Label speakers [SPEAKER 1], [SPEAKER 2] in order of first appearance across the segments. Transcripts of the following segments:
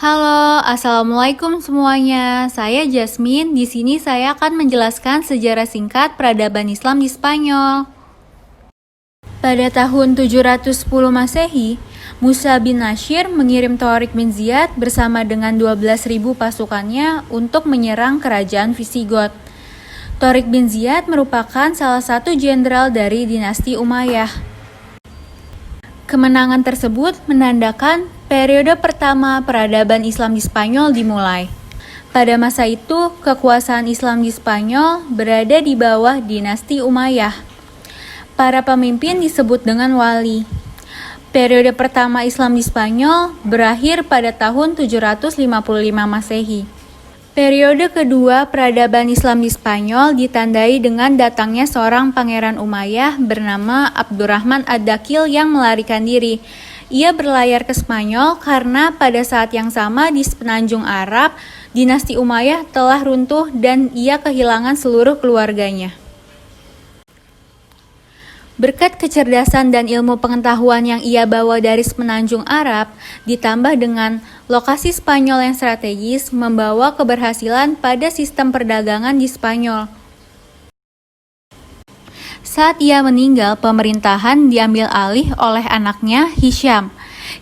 [SPEAKER 1] Halo, assalamualaikum semuanya. Saya Jasmine. Di sini saya akan menjelaskan sejarah singkat peradaban Islam di Spanyol. Pada tahun 710 Masehi, Musa bin Nasir mengirim Tharik bin Ziyad bersama dengan 12.000 pasukannya untuk menyerang kerajaan Visigot. Tharik bin Ziyad merupakan salah satu jenderal dari dinasti Umayyah. Kemenangan tersebut menandakan periode pertama peradaban Islam di Spanyol dimulai. Pada masa itu, kekuasaan Islam di Spanyol berada di bawah dinasti Umayyah. Para pemimpin disebut dengan wali. Periode pertama Islam di Spanyol berakhir pada tahun 755 Masehi. Periode kedua peradaban Islam di Spanyol ditandai dengan datangnya seorang pangeran Umayyah bernama Abdurrahman ad-Dakhil yang melarikan diri. Ia berlayar ke Spanyol karena pada saat yang sama di semenanjung Arab, dinasti Umayyah telah runtuh dan ia kehilangan seluruh keluarganya. Berkat kecerdasan dan ilmu pengetahuan yang ia bawa dari semenanjung Arab, ditambah dengan lokasi Spanyol yang strategis, membawa keberhasilan pada sistem perdagangan di Spanyol. Saat ia meninggal, pemerintahan diambil alih oleh anaknya Hisham.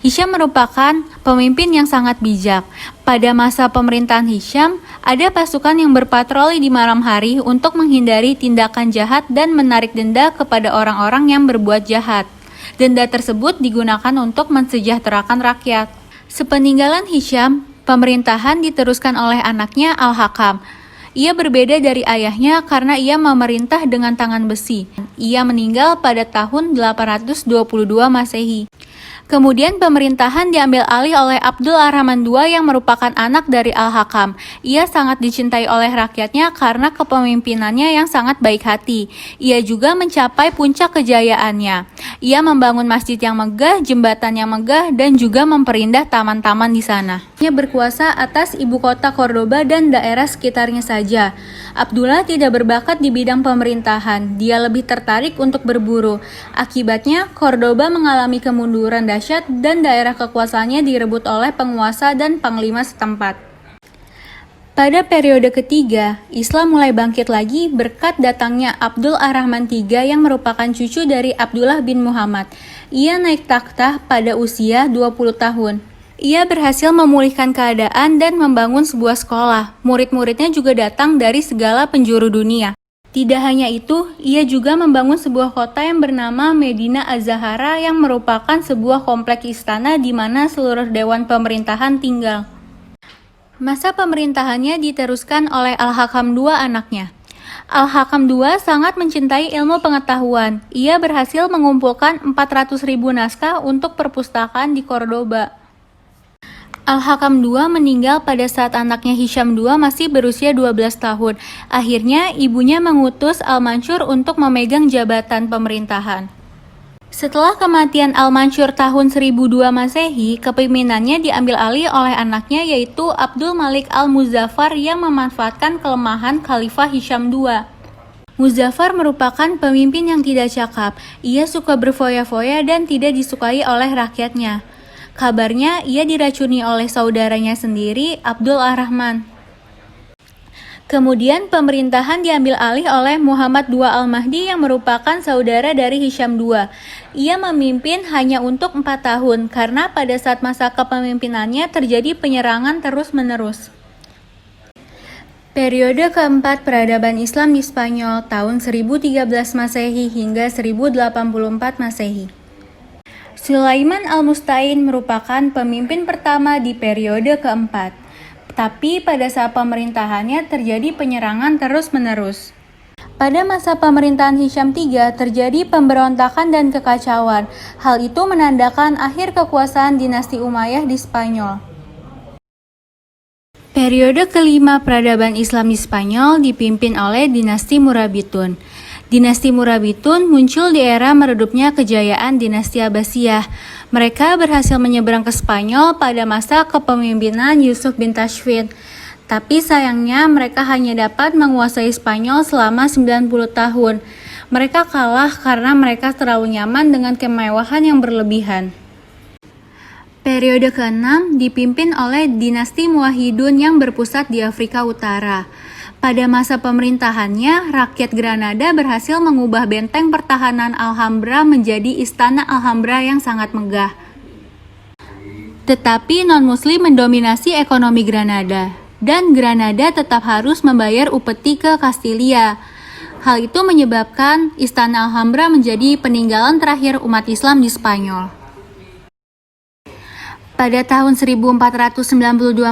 [SPEAKER 1] Hisham merupakan pemimpin yang sangat bijak. Pada masa pemerintahan Hisham, ada pasukan yang berpatroli di malam hari untuk menghindari tindakan jahat dan menarik denda kepada orang-orang yang berbuat jahat. Denda tersebut digunakan untuk mensejahterakan rakyat. Sepeninggalan Hisham, pemerintahan diteruskan oleh anaknya Al-Hakam. Ia berbeda dari ayahnya karena ia memerintah dengan tangan besi. Ia meninggal pada tahun 822 Masehi. Kemudian pemerintahan diambil alih oleh Abdul Ar-Rahman II yang merupakan anak dari Al-Hakam. Ia sangat dicintai oleh rakyatnya karena kepemimpinannya yang sangat baik hati. Ia juga mencapai puncak kejayaannya. Ia membangun masjid yang megah, jembatan yang megah, dan juga memperindah taman-taman di sana. Ia berkuasa atas ibu kota Cordoba dan daerah sekitarnya saja. Abdullah tidak berbakat di bidang pemerintahan. Dia lebih tertarik untuk berburu. Akibatnya, Cordoba mengalami kemunduran dahsyat dan daerah kekuasaannya direbut oleh penguasa dan panglima setempat. Pada periode ketiga, Islam mulai bangkit lagi berkat datangnya Abdul Ar-Rahman III yang merupakan cucu dari Abdullah bin Muhammad. Ia naik takhta pada usia 20 tahun. Ia berhasil memulihkan keadaan dan membangun sebuah sekolah. Murid-muridnya juga datang dari segala penjuru dunia. Tidak hanya itu, ia juga membangun sebuah kota yang bernama Medina Az-Zahara yang merupakan sebuah kompleks istana di mana seluruh dewan pemerintahan tinggal. Masa pemerintahannya diteruskan oleh Al-Hakam II anaknya. Al-Hakam II sangat mencintai ilmu pengetahuan. Ia berhasil mengumpulkan 400.000 naskah untuk perpustakaan di Cordoba. Al-Hakam II meninggal pada saat anaknya Hisham II masih berusia 12 tahun. Akhirnya, ibunya mengutus Al-Mansur untuk memegang jabatan pemerintahan. Setelah kematian Al-Mansur tahun 1002 Masehi, kepemimpinannya diambil alih oleh anaknya yaitu Abdul Malik Al-Muzaffar yang memanfaatkan kelemahan Khalifah Hisham II. Muzaffar merupakan pemimpin yang tidak cakap. Ia suka berfoya-foya dan tidak disukai oleh rakyatnya. Kabarnya, ia diracuni oleh saudaranya sendiri, Abdul Ar-Rahman. Kemudian pemerintahan diambil alih oleh Muhammad II Al-Mahdi yang merupakan saudara dari Hisham II. Ia memimpin hanya untuk 4 tahun karena pada saat masa kepemimpinannya terjadi penyerangan terus-menerus. Periode keempat peradaban Islam di Spanyol tahun 1013 Masehi hingga 1084 Masehi. Sulaiman Al-Mustain merupakan pemimpin pertama di periode keempat. Tapi pada saat pemerintahannya terjadi penyerangan terus-menerus. Pada masa pemerintahan Hisham III terjadi pemberontakan dan kekacauan. Hal itu menandakan akhir kekuasaan dinasti Umayyah di Spanyol. Periode kelima peradaban Islam di Spanyol dipimpin oleh dinasti Murabitun. Dinasti Murabitun muncul di era meredupnya kejayaan dinasti Abbasiyah. Mereka berhasil menyeberang ke Spanyol pada masa kepemimpinan Yusuf bin Tashfin. Tapi sayangnya mereka hanya dapat menguasai Spanyol selama 90 tahun. Mereka kalah karena mereka terlalu nyaman dengan kemewahan yang berlebihan. Periode ke-6 dipimpin oleh dinasti Muwahhidun yang berpusat di Afrika Utara. Pada masa pemerintahannya, rakyat Granada berhasil mengubah benteng pertahanan Alhambra menjadi istana Alhambra yang sangat megah. Tetapi non-muslim mendominasi ekonomi Granada, dan Granada tetap harus membayar upeti ke Kastilia. Hal itu menyebabkan istana Alhambra menjadi peninggalan terakhir umat Islam di Spanyol. Pada tahun 1492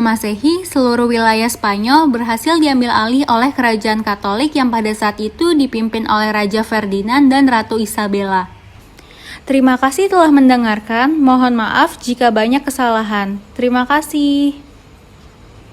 [SPEAKER 1] Masehi, seluruh wilayah Spanyol berhasil diambil alih oleh kerajaan Katolik yang pada saat itu dipimpin oleh Raja Ferdinand dan Ratu Isabella. Terima kasih telah mendengarkan. Mohon maaf jika banyak kesalahan. Terima kasih.